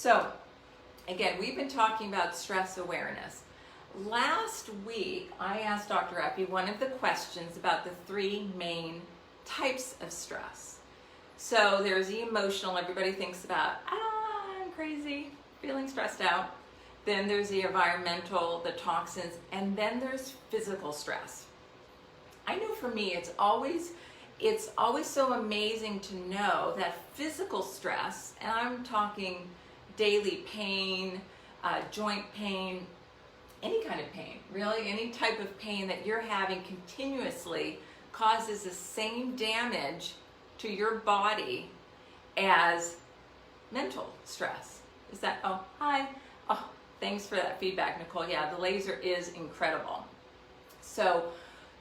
So again, we've been talking about stress awareness. Last week, I asked Dr. Appy one of the questions about the three main types of stress. So there's the emotional, everybody thinks about, I'm crazy, feeling stressed out. Then there's the environmental, the toxins, and then there's physical stress. I know for me, it's always so amazing to know that physical stress, and I'm talking daily pain, joint pain, any kind of pain, really, any type of pain that you're having continuously causes the same damage to your body as mental stress. Is that, oh, hi. Oh, thanks for that feedback, Nicole. Yeah, the laser is incredible. So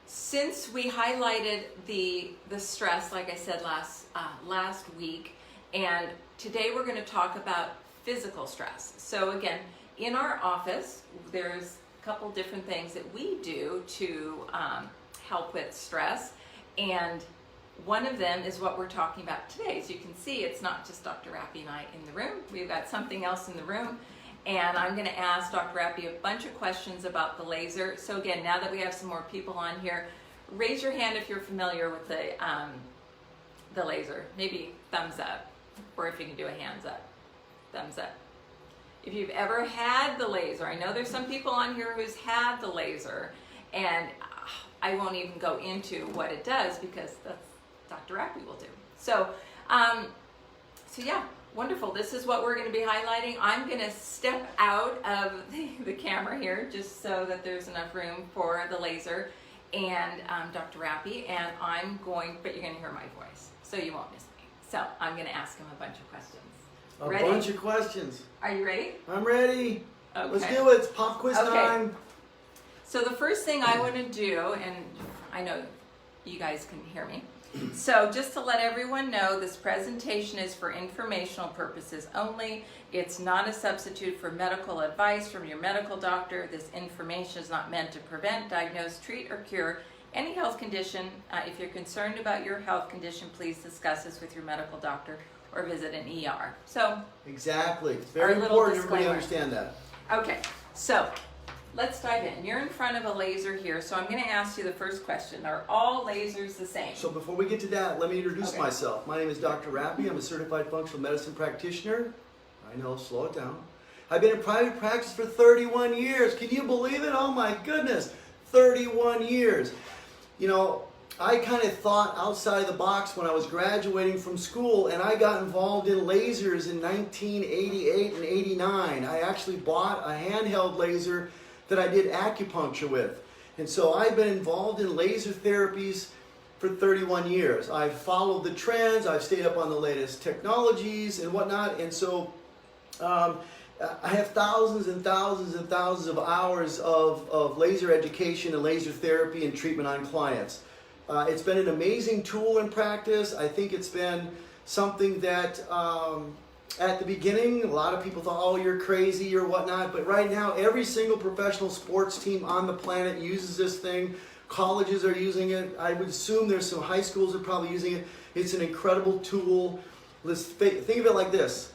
since we highlighted the stress, like I said last week, and today we're going to talk about physical stress. So again, in our office, there's a couple different things that we do to help with stress, and one of them is what we're talking about today. As you can see, it's not just Dr. Appy and I in the room. We've got something else in the room, and I'm going to ask Dr. Appy a bunch of questions about the laser. So again, now that we have some more people on here, raise your hand if you're familiar with the laser. Maybe thumbs up, or if you can do a hands up, thumbs up. If you've ever had the laser, I know there's some people on here who's had the laser, and I won't even go into what it does because that's Dr. Appy will do. So yeah, wonderful. This is what we're going to be highlighting. I'm going to step out of the camera here just so that there's enough room for the laser and Dr. Appy, and but you're going to hear my voice, so you won't miss me. So I'm going to ask him a bunch of questions. A bunch of questions. Are you ready? I'm ready. Okay. Let's do it. It's pop quiz time. So the first thing I want to do, and I know you guys can hear me, so just to let everyone know, this presentation is for informational purposes only. It's not a substitute for medical advice from your medical doctor. This information is not meant to prevent, diagnose, treat, or cure any health condition. If you're concerned about your health condition, please discuss this with your medical doctor or visit an ER. So exactly. It's very important everybody understand that. Okay, so let's dive in. You're in front of a laser here, so I'm going to ask you the first question. Are all lasers the same? So before we get to that, let me introduce myself. My name is Dr. Appy. I'm a certified functional medicine practitioner. I know, slow it down. I've been in private practice for 31 years. Can you believe it? Oh my goodness, 31 years. You know, I kind of thought outside the box when I was graduating from school, and I got involved in lasers in 1988 and 89. I actually bought a handheld laser that I did acupuncture with. And so I've been involved in laser therapies for 31 years. I've followed the trends, I've stayed up on the latest technologies and whatnot, and so I have thousands and thousands and thousands of hours of laser education and laser therapy and treatment on clients. It's been an amazing tool in practice. I think it's been something that at the beginning, a lot of people thought, oh, you're crazy or whatnot, but right now every single professional sports team on the planet uses this thing. Colleges are using it. I would assume there's some high schools that are probably using it. It's an incredible tool. Let's think of it like this.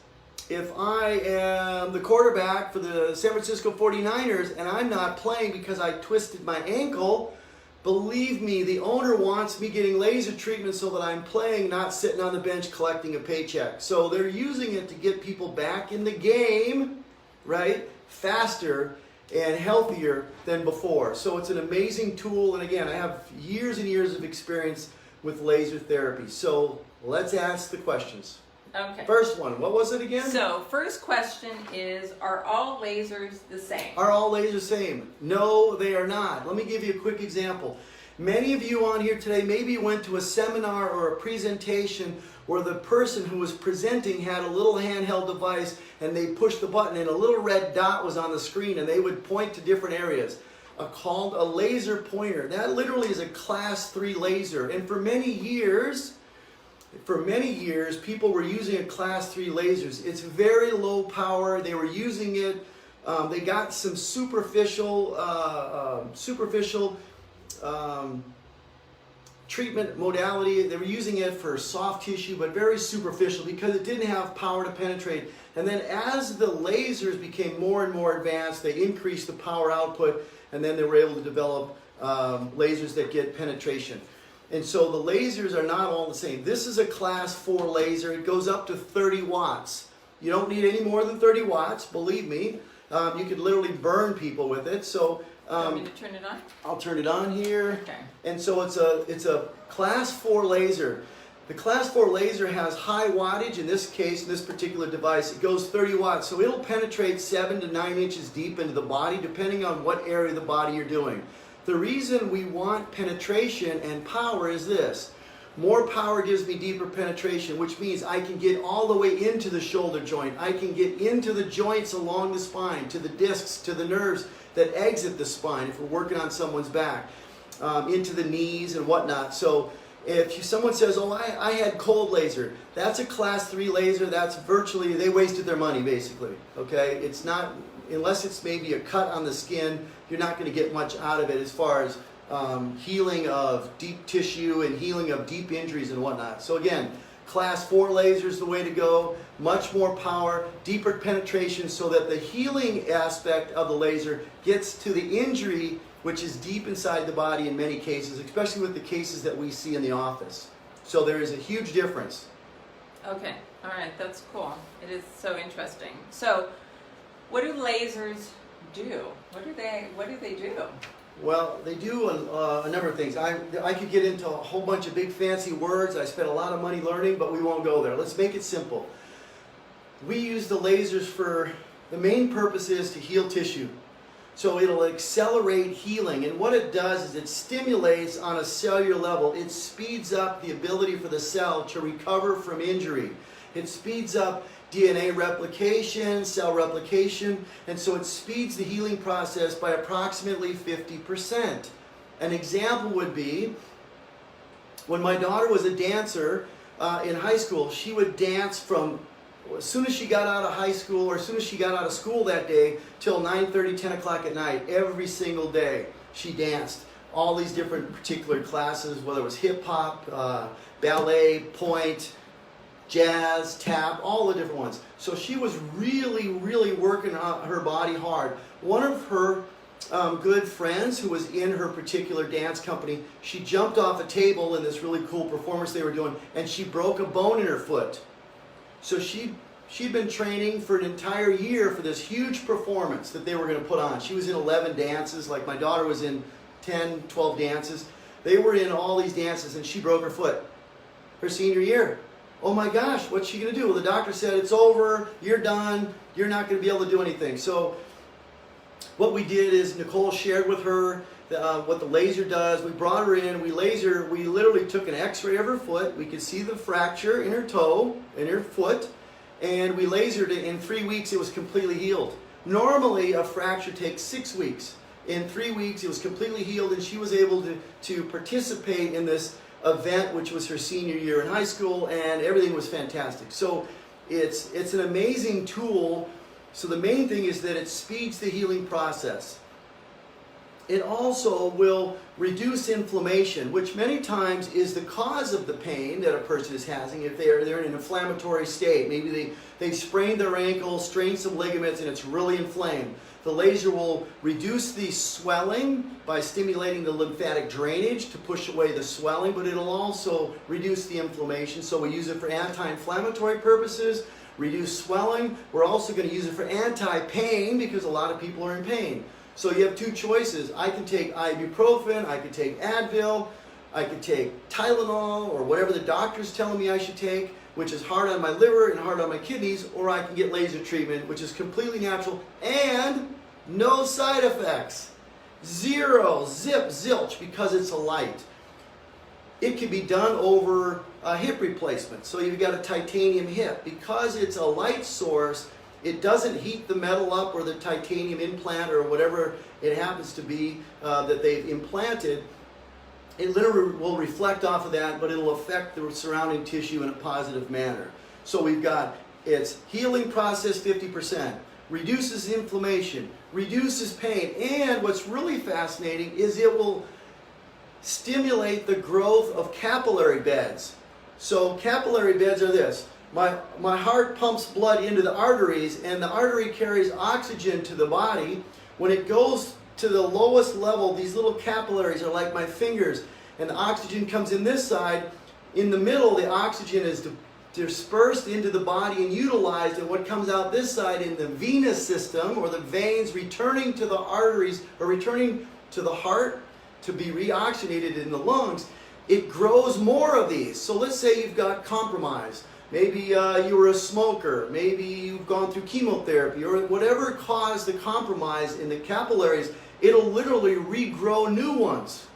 If I am the quarterback for the San Francisco 49ers and I'm not playing because I twisted my ankle, believe me, the owner wants me getting laser treatment so that I'm playing, not sitting on the bench collecting a paycheck. So they're using it to get people back in the game, right, faster and healthier than before. So it's an amazing tool, and again, I have years and years of experience with laser therapy. So let's ask the questions. Okay. First one, what was it again? So first question is, are all lasers the same? Are all lasers the same? No, they are not. Let me give you a quick example. Many of you on here today maybe went to a seminar or a presentation where the person who was presenting had a little handheld device and they pushed the button and a little red dot was on the screen and they would point to different areas. Called a laser pointer. That literally is a class 3 laser, and for many years, people were using a class 3 lasers. It's very low power. They were using it. They got some superficial treatment modality. They were using it for soft tissue, but very superficial because it didn't have power to penetrate. And then as the lasers became more and more advanced, they increased the power output, and then they were able to develop lasers that get penetration. And so the lasers are not all the same. This is a class 4 laser. It goes up to 30 watts. You don't need any more than 30 watts, believe me. You could literally burn people with it. So You want me to turn it on? I'll turn it on here. Okay. And so it's a class 4 laser. The class 4 laser has high wattage. In this case, in this particular device, it goes 30 watts. So it'll penetrate 7 to 9 inches deep into the body, depending on what area of the body you're doing. The reason we want penetration and power is this. More power gives me deeper penetration, which means I can get all the way into the shoulder joint. I can get into the joints along the spine, to the discs, to the nerves that exit the spine if we're working on someone's back, into the knees and whatnot. So if someone says, oh, I had cold laser, that's a class 3 laser. That's virtually, they wasted their money basically, okay? It's not, unless it's maybe a cut on the skin, you're not going to get much out of it as far as healing of deep tissue and healing of deep injuries and whatnot. So again, class 4 laser is the way to go. Much more power, deeper penetration, so that the healing aspect of the laser gets to the injury, which is deep inside the body in many cases, especially with the cases that we see in the office. So there is a huge difference. Okay, all right, that's cool. It is so interesting. So, what do lasers do? What do they do? Well, they do a number of things. I could get into a whole bunch of big fancy words. I spent a lot of money learning, but we won't go there. Let's make it simple. We use the lasers for, the main purpose is to heal tissue. So it'll accelerate healing, and what it does is it stimulates on a cellular level. It speeds up the ability for the cell to recover from injury. It speeds up DNA replication, cell replication, and so it speeds the healing process by approximately 50%. An example would be, when my daughter was a dancer in high school, she would dance from as soon as she got out of high school, or as soon as she got out of school that day, till 9:30, 10 o'clock at night. Every single day she danced. All these different particular classes, whether it was hip hop, ballet, point, jazz, tap, all the different ones. So she was really, really working on her body hard. One of her good friends who was in her particular dance company, she jumped off a table in this really cool performance they were doing, and she broke a bone in her foot. So she'd been training for an entire year for this huge performance that they were going to put on. She was in 11 dances, like my daughter was in 10, 12 dances. They were in all these dances, and she broke her foot her senior year. Oh my gosh, what's she going to do? Well, the doctor said, it's over, you're done, you're not going to be able to do anything. So what we did is Nicole shared with her what the laser does. We brought her in, we literally took an x-ray of her foot. We could see the fracture in her toe, in her foot, and we lasered it. In 3 weeks it was completely healed. Normally a fracture takes 6 weeks. In 3 weeks it was completely healed, and she was able to participate in this event, which was her senior year in high school, and everything was fantastic. So it's an amazing tool. So the main thing is that it speeds the healing process. It also will reduce inflammation, which many times is the cause of the pain that a person is having if they're in an inflammatory state. Maybe they sprained their ankle, strained some ligaments, and it's really inflamed. The laser will reduce the swelling by stimulating the lymphatic drainage to push away the swelling, but it'll also reduce the inflammation. So we use it for anti-inflammatory purposes, reduce swelling. We're also going to use it for anti-pain because a lot of people are in pain. So you have two choices. I can take ibuprofen, I can take Advil, I can take Tylenol, or whatever the doctor's telling me I should take, which is hard on my liver and hard on my kidneys, or I can get laser treatment, which is completely natural and no side effects. Zero, zip, zilch, because it's a light. It can be done over a hip replacement. So you've got a titanium hip. Because it's a light source, it doesn't heat the metal up or the titanium implant or whatever it happens to be that they've implanted. It literally will reflect off of that, but it'll affect the surrounding tissue in a positive manner. So we've got its healing process 50%, reduces inflammation, reduces pain, and what's really fascinating is it will stimulate the growth of capillary beds. So capillary beds are this. my heart pumps blood into the arteries, and the artery carries oxygen to the body. When it goes to the lowest level, these little capillaries are like my fingers, and the oxygen comes in this side. In the middle, the oxygen is dispersed into the body and utilized, and what comes out this side in the venous system, or the veins, returning to the arteries, or returning to the heart to be reoxygenated in the lungs, it grows more of these. So let's say you've got compromise. Maybe you were a smoker. Maybe you've gone through chemotherapy, or whatever caused the compromise in the capillaries, it'll literally regrow new ones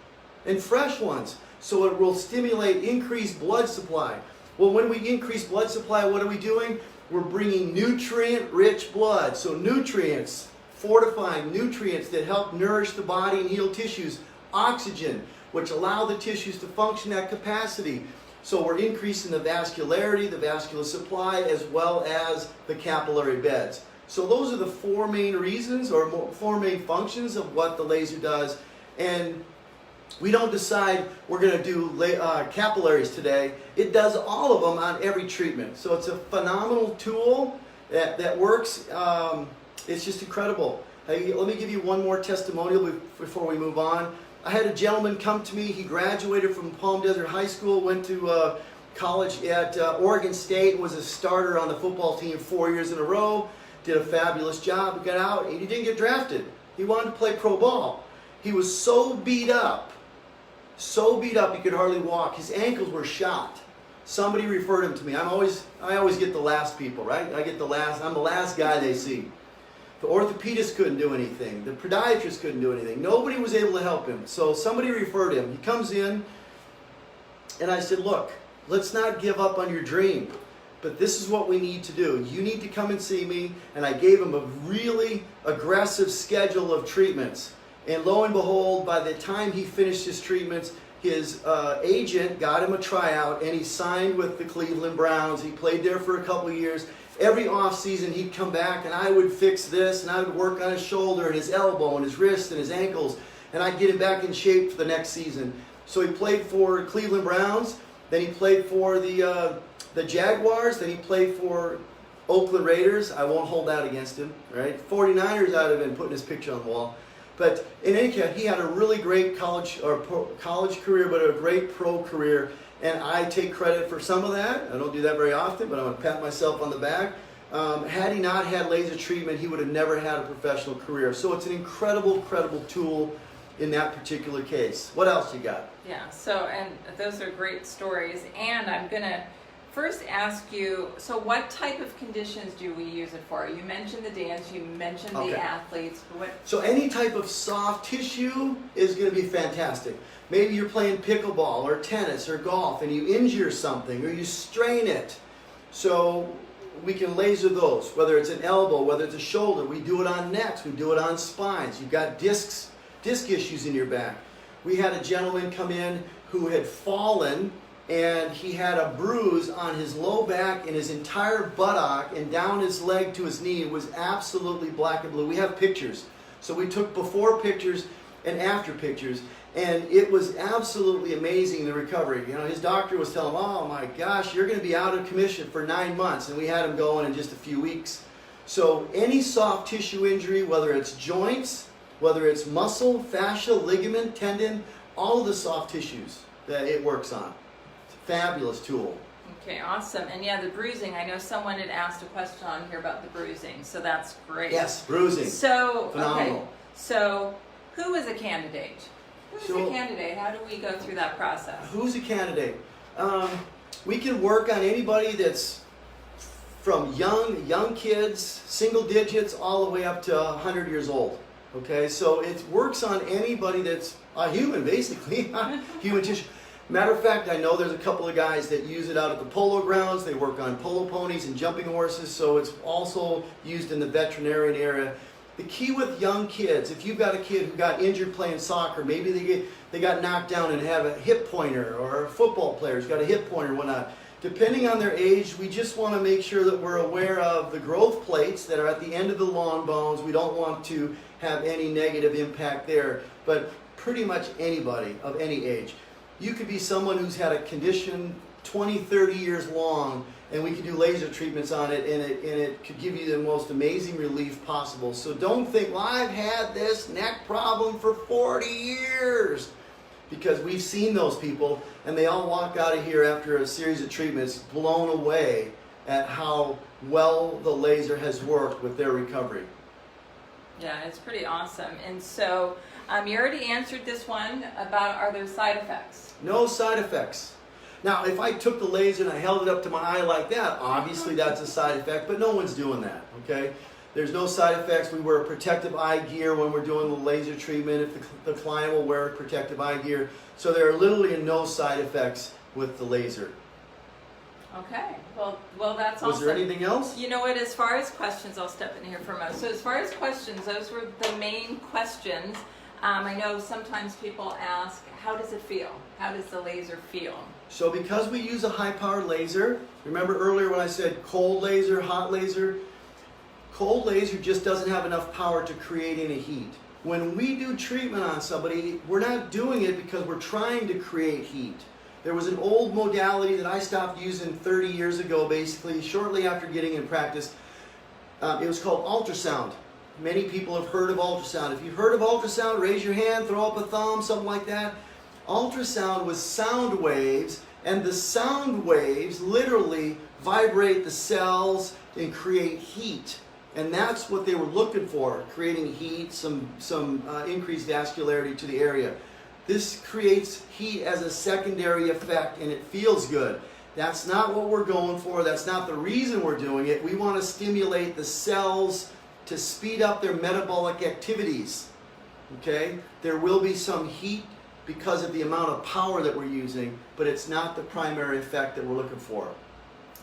and fresh ones. So it will stimulate increased blood supply. Well, when we increase blood supply, what are we doing? We're bringing nutrient-rich blood. So nutrients, fortifying nutrients that help nourish the body and heal tissues. Oxygen, which allow the tissues to function at capacity. So we're increasing the vascularity, the vascular supply, as well as the capillary beds. So those are the four main reasons, or four main functions of what the laser does. And we don't decide we're going to do capillaries today. It does all of them on every treatment. So it's a phenomenal tool that works. It's just incredible. Hey, let me give you one more testimonial before we move on. I had a gentleman come to me. He graduated from Palm Desert High School, went to college at Oregon State, was a starter on the football team 4 years in a row, did a fabulous job, got out, and he didn't get drafted. He wanted to play pro ball. He was so beat up he could hardly walk. His ankles were shot. Somebody referred him to me. I always get the last people, right? I'm the last guy they see. The orthopedist couldn't do anything. The podiatrist couldn't do anything. Nobody was able to help him. So somebody referred him. He comes in, and I said, look, let's not give up on your dream. But this is what we need to do. You need to come and see me. And I gave him a really aggressive schedule of treatments. And lo and behold, by the time he finished his treatments, his agent got him a tryout, and he signed with the Cleveland Browns. He played there for a couple of years. Every off season he'd come back, and I would fix this, and I would work on his shoulder and his elbow and his wrist and his ankles, and I'd get him back in shape for the next season. So he played for Cleveland Browns, then he played for the Jaguars, then he played for Oakland Raiders. I won't hold that against him, right? 49ers, I'd have been putting his picture on the wall. But in any case, he had a really great college career, but a great pro career. And I take credit for some of that. I don't do that very often, but I'm going to pat myself on the back. Had he not had laser treatment, he would have never had a professional career. So it's an incredible tool in that particular case. What else you got? Yeah, so, and those are great stories. And I'm going to first ask you, so what type of conditions do we use it for? You mentioned the dance, you mentioned the athletes. So any type of soft tissue is going to be fantastic. Maybe you're playing pickleball or tennis or golf and you injure something or you strain it. So we can laser those, whether it's an elbow, whether it's a shoulder. We do it on necks, we do it on spines. You've got disc issues in your back. We had a gentleman come in who had fallen, and he had a bruise on his low back and his entire buttock, and down his leg to his knee. It was absolutely black and blue. We have pictures. So we took before pictures and after pictures, and it was absolutely amazing, the recovery. You know, his doctor was telling him, oh my gosh, you're going to be out of commission for 9 months, and we had him going in just a few weeks. So any soft tissue injury, whether it's joints, whether it's muscle, fascia, ligament, tendon, all of the soft tissues that it works on. Fabulous tool. Okay, awesome. And yeah, the bruising, I know someone had asked a question on here about the bruising, so that's great. Yes, bruising. So, phenomenal. Okay, so who is a candidate? Who's a candidate? How do we go through that process? Who's a candidate? We can work on anybody that's from young kids, single digits, all the way up to 100 years old. Okay, so it works on anybody that's a human, basically, human tissue. Matter of fact, I know there's a couple of guys that use it out at the polo grounds. They work on polo ponies and jumping horses, so it's also used in the veterinarian area. The key with young kids, if you've got a kid who got injured playing soccer, maybe they got knocked down and have a hip pointer, or a football player who's got a hip pointer and whatnot. Depending on their age, we just want to make sure that we're aware of the growth plates that are at the end of the long bones. We don't want to have any negative impact there, but pretty much anybody of any age. You could be someone who's had a condition 20, 30 years long, and we can do laser treatments on it, and it could give you the most amazing relief possible. So don't think, well, I've had this neck problem for 40 years. Because we've seen those people, and they all walk out of here after a series of treatments blown away at how well the laser has worked with their recovery. Yeah, it's pretty awesome. And so you already answered this one about, are there side effects? No side effects. Now, if I took the laser and I held it up to my eye like that, obviously that's a side effect, but no one's doing that, okay? There's no side effects. We wear protective eye gear when we're doing the laser treatment. If the client will wear protective eye gear. So there are literally no side effects with the laser. Okay, well that's awesome. Was there anything else? You know what, as far as questions, I'll step in here for a moment. So as far as questions, those were the main questions. I know sometimes people ask, how does it feel? How does the laser feel? So because we use a high-powered laser, remember earlier when I said cold laser, hot laser? Cold laser just doesn't have enough power to create any heat. When we do treatment on somebody, we're not doing it because we're trying to create heat. There was an old modality that I stopped using 30 years ago, basically, shortly after getting in practice. It was called ultrasound. Many people have heard of ultrasound. If you've heard of ultrasound, raise your hand, throw up a thumb, something like that. Ultrasound was sound waves, and the sound waves literally vibrate the cells and create heat. And that's what they were looking for, creating heat, some increased vascularity to the area. This creates heat as a secondary effect, and it feels good. That's not what we're going for. That's not the reason we're doing it. We want to stimulate the cells to speed up their metabolic activities. Okay? There will be some heat because of the amount of power that we're using, but it's not the primary effect that we're looking for.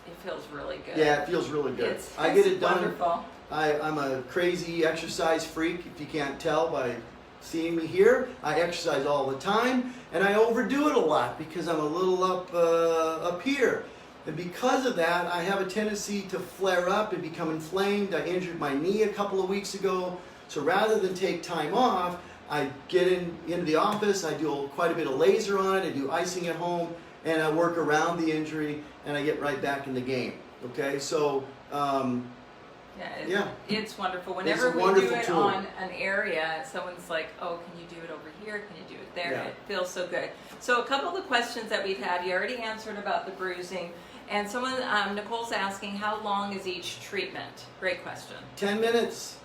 It feels really good. Yeah, it feels really good. I get it done. Wonderful. I'm a crazy exercise freak, if you can't tell by seeing me here. I exercise all the time, and I overdo it a lot because I'm a little up here. And because of that, I have a tendency to flare up and become inflamed. I injured my knee a couple of weeks ago, so rather than take time off, I get into the office, I do quite a bit of laser on it, I do icing at home, and I work around the injury, and I get right back in the game. Okay, so it's wonderful. Whenever we do it on an area, someone's like, oh, can you do it over here? Can you do it there? Yeah. It feels so good. So a couple of the questions that we've had, you already answered about the bruising. And someone, Nicole's asking, how long is each treatment? Great question. 10 minutes.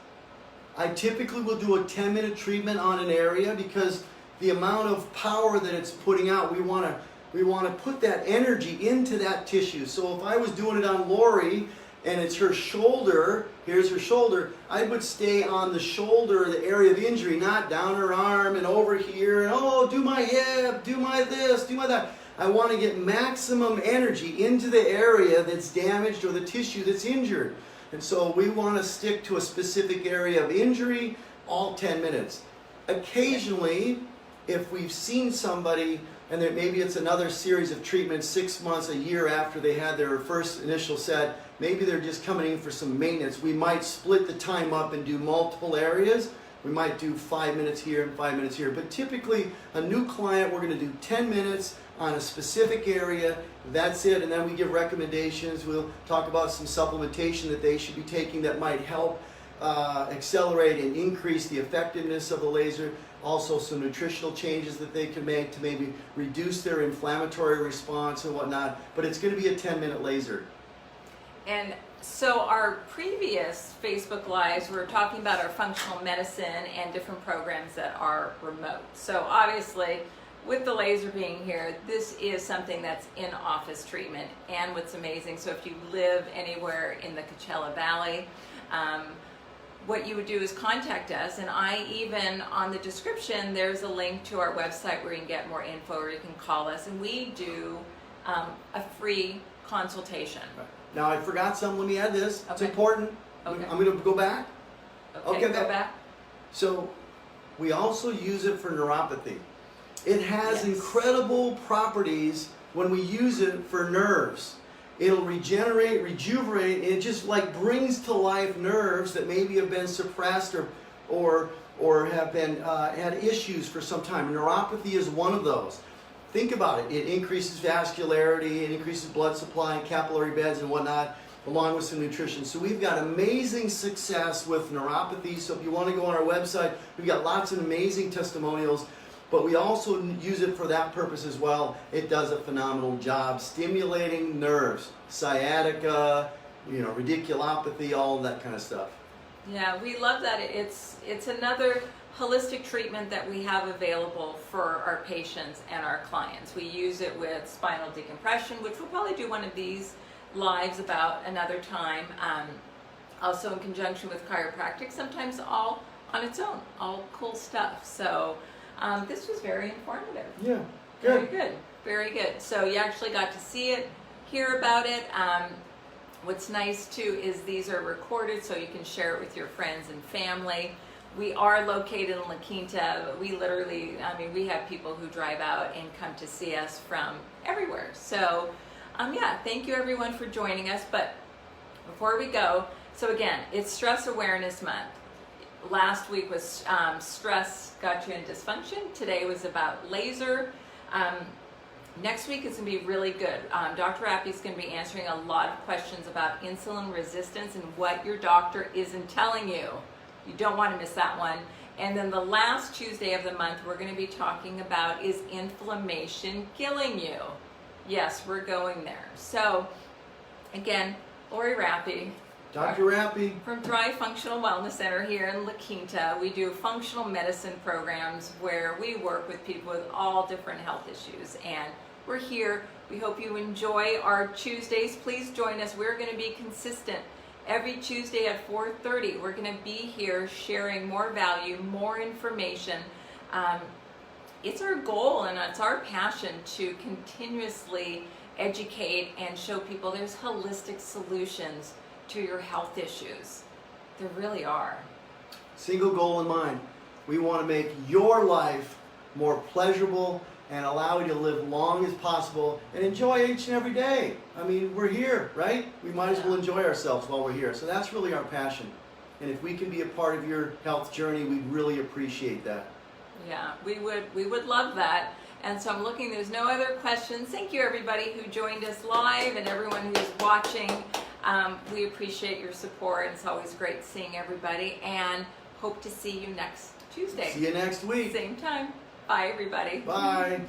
I typically will do a 10-minute treatment on an area because the amount of power that it's putting out, we want to put that energy into that tissue. So if I was doing it on Lori and it's her shoulder, here's her shoulder, I would stay on the shoulder, the area of injury, not down her arm and over here, and oh, do my hip, do my this, do my that. I want to get maximum energy into the area that's damaged or the tissue that's injured. And so we want to stick to a specific area of injury, all 10 minutes. Occasionally, if we've seen somebody and maybe it's another series of treatments 6 months, a year after they had their first initial set, maybe they're just coming in for some maintenance, we might split the time up and do multiple areas. We might do 5 minutes here and 5 minutes here. But typically, a new client, we're going to do 10 minutes on a specific area. That's it. And then we give recommendations. We'll talk about some supplementation that they should be taking that might help accelerate and increase the effectiveness of the laser. Also some nutritional changes that they can make to maybe reduce their inflammatory response and whatnot. But it's going to be a 10-minute laser. And so our previous Facebook Lives, we were talking about our functional medicine and different programs that are remote. So obviously, with the laser being here, this is something that's in-office treatment. And what's amazing, so if you live anywhere in the Coachella Valley, what you would do is contact us, and I even, on the description, there's a link to our website where you can get more info, or you can call us, and we do a free consultation. Right. Now, I forgot something. Let me add this. Okay. It's important. Okay. I'm going to go back. Okay, go back. So, we also use it for neuropathy. It has incredible properties when we use it for nerves. It'll regenerate, rejuvenate, and it just like brings to life nerves that maybe have been suppressed or have been had issues for some time. Neuropathy is one of those. think about it. It increases vascularity, it increases blood supply and capillary beds and whatnot, along with some nutrition. So we've got amazing success with neuropathy. So if you want to go on our website, we've got lots of amazing testimonials. But we also use it for that purpose as well. It does a phenomenal job stimulating nerves, sciatica, radiculopathy, all of that kind of stuff. Yeah, we love that. It's another holistic treatment that we have available for our patients and our clients. We use it with spinal decompression, which we'll probably do one of these lives about another time. Also in conjunction with chiropractic, sometimes all on its own, all cool stuff. So this was very informative. Yeah, Very good. good, very good. So you actually got to see it, hear about it. What's nice too is these are recorded so you can share it with your friends and family. We are located in La Quinta. We literally, we have people who drive out and come to see us from everywhere. So yeah, thank you everyone for joining us. But before we go, so again, it's Stress Awareness Month. Last week was stress got you in dysfunction. Today was about laser. Next week is going to be really good. Dr. Rappy is going to be answering a lot of questions about insulin resistance and what your doctor isn't telling you. You don't want to miss that one. And then the last Tuesday of the month we're going to be talking about is inflammation killing you. Yes, we're going there. So again, Lori Rappy. Dr. Rappy. From Thrive Functional Wellness Center here in La Quinta. We do functional medicine programs where we work with people with all different health issues. And we're here. We hope you enjoy our Tuesdays. Please join us. We're going to be consistent. Every Tuesday at 4:30, we're going to be here sharing more value, more information. It's our goal and it's our passion to continuously educate and show people there's holistic solutions to your health issues. There really are. Single goal in mind. We want to make your life more pleasurable and allow you to live long as possible and enjoy each and every day. We're here, right? We might as well enjoy ourselves while we're here. So that's really our passion. And if we can be a part of your health journey, we'd really appreciate that. Yeah, we would love that. And so I'm looking, there's no other questions. Thank you everybody who joined us live and everyone who's watching. We appreciate your support. It's always great seeing everybody and hope to see you next Tuesday. See you next week. Same time. Bye everybody. Bye.